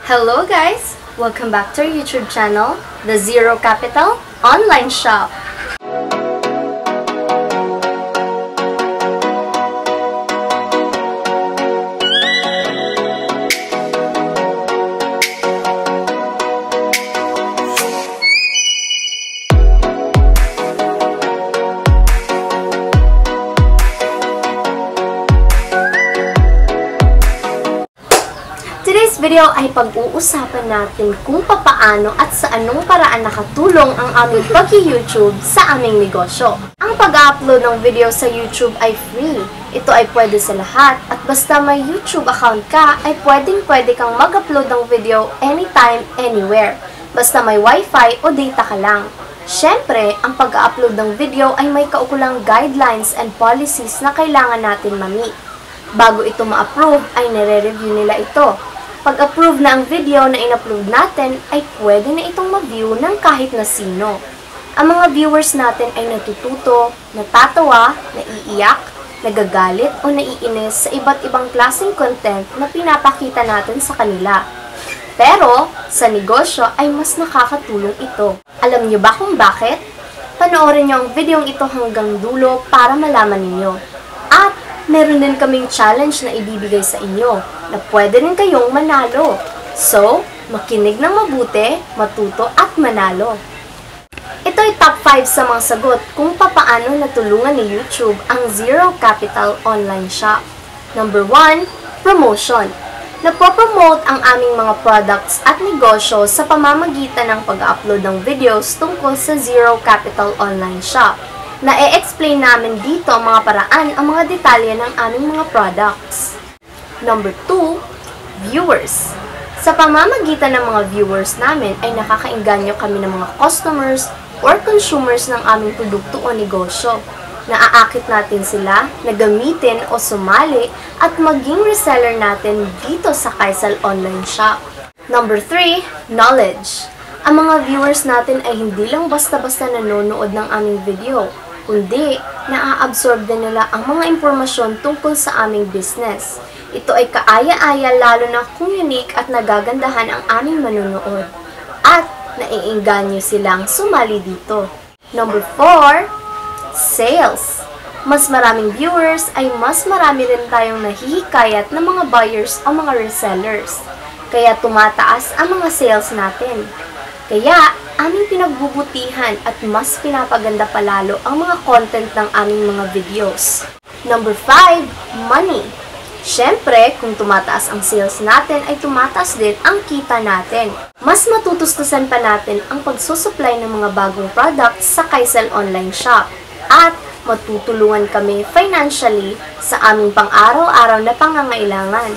Hello guys! Welcome back to our YouTube channel, The Zero Capital Online Shop. Today's video ay pag-uusapan natin kung papaano at sa anong paraan nakatulong ang aming pag-YouTube sa aming negosyo. Ang pag-upload ng video sa YouTube ay free. Ito ay pwede sa lahat at basta may YouTube account ka ay pwedeng-pwede kang mag-upload ng video anytime, anywhere. Basta may wifi o data ka lang. Siyempre, ang pag-upload ng video ay may kaukulang guidelines and policies na kailangan natin ma-meet. Bago ito ma-approve ay nire-review nila ito. Pag-approve na ang video na in-upload natin, ay pwede na itong ma-view ng kahit na sino. Ang mga viewers natin ay natututo, natatawa, naiiyak, nagagalit o naiinis sa iba't ibang klaseng content na pinapakita natin sa kanila. Pero, sa negosyo ay mas nakakatulong ito. Alam niyo ba kung bakit? Panoorin niyo ang videong ito hanggang dulo para malaman ninyo. At meron din kaming challenge na ibibigay sa inyo na pwede rin kayong manalo. So, makinig ng mabuti, matuto at manalo. Ito ay top 5 sa mga sagot kung papaano natulungan ni YouTube ang Zero Capital Online Shop. Number 1, promotion. Napopromote ang aming mga products at negosyo sa pamamagitan ng pag-upload ng videos tungkol sa Zero Capital Online Shop. Na-e-explain namin dito ang mga paraan, ang mga detalye ng aming mga products. Number 2, viewers. Sa pamamagitan ng mga viewers namin ay nakakainganyo kami ng mga customers or consumers ng aming produkto o negosyo. Naaakit natin sila na gamitin o sumali at maging reseller natin dito sa Kaisal Online Shop. Number 3, knowledge. Ang mga viewers natin ay hindi lang basta-basta nanonood ng aming video, kundi naa-absorb din nila ang mga impormasyon tungkol sa aming business. Ito ay kaaya-aya lalo na kung unique at nagagandahan ang aming manunood. At naiinganyo silang sumali dito. Number 4, sales. Mas maraming viewers ay mas marami rin tayong nahihikayat ng mga buyers o mga resellers. Kaya tumataas ang mga sales natin. Kaya, aming pinagbubutihan at mas pinapaganda palalo ang mga content ng aming mga videos. Number 5, money. Siyempre, kung tumataas ang sales natin, ay tumataas din ang kita natin. Mas matutustusan pa natin ang pagsusupply ng mga bagong products sa Kaisal Online Shop. At matutulungan kami financially sa aming pang-araw-araw na pangangailangan.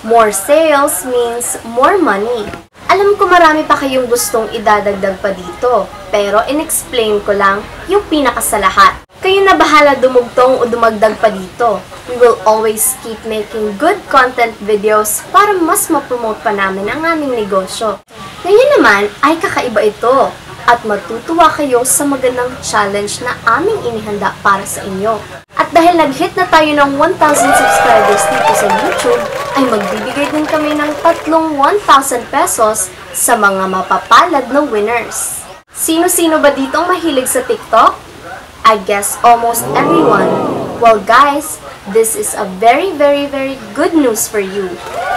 More sales means more money. Alam ko marami pa kayong gustong idadagdag pa dito, pero in-explain ko lang yung pinakasalahat. Kayo na bahala dumugtong o dumagdag pa dito. We will always keep making good content videos para mas ma-promote pa namin ang aming negosyo. Ngayon naman ay kakaiba ito at matutuwa kayo sa magandang challenge na aming inihanda para sa inyo. At dahil nag-hit na tayo ng 1,000 subscribers dito sa YouTube, ay magbibigay din kami ng tatlong 1,000 pesos sa mga mapapalad na winners. Sino-sino ba dito ang mahilig sa TikTok? I guess almost everyone. Well guys, this is a very good news for you.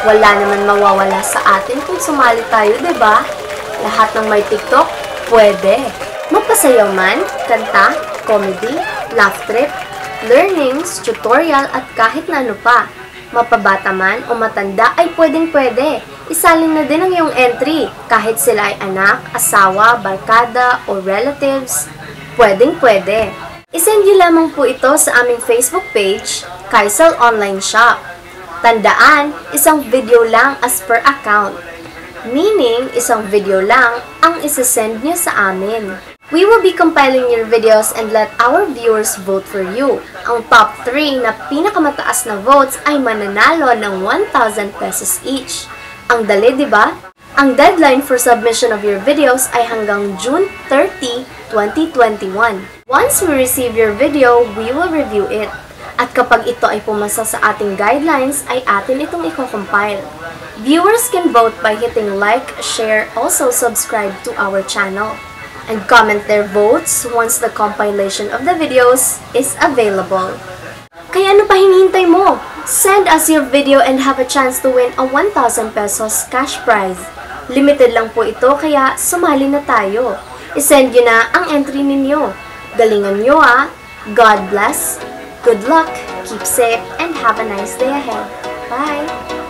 Wala naman mawawala sa atin kung sumali tayo, diba? Lahat ng may TikTok, pwede. Magpasayaw man, kanta, comedy, laugh trip, learnings, tutorial at kahit na ano pa. Mapabata man o matanda ay pwedeng-pwede. Isalin na din ang iyong entry kahit sila ay anak, asawa, barkada o relatives. Pwedeng-pwede. Isend niyo lamang po ito sa aming Facebook page, Kaisal Online Shop. Tandaan, isang video lang as per account. Meaning, isang video lang ang isasend niyo sa amin. We will be compiling your videos and let our viewers vote for you. Ang top 3 na pinakamataas na votes ay mananalo ng 1,000 pesos each. Ang dali, diba? Ang deadline for submission of your videos ay hanggang June 30, 2021. Once we receive your video, we will review it. At kapag ito ay pumasa sa ating guidelines, ay atin itong i-compile. Viewers can vote by hitting like, share, also subscribe to our channel, and comment their votes once the compilation of the videos is available. Kaya ano pa hinihintay mo? Send us your video and have a chance to win a 1,000 pesos cash prize. Limited lang po ito kaya sumali na tayo. I-send nyo na ang entry ninyo. Galingan nyo ah! God bless, good luck, keep safe, and have a nice day ahead. Bye!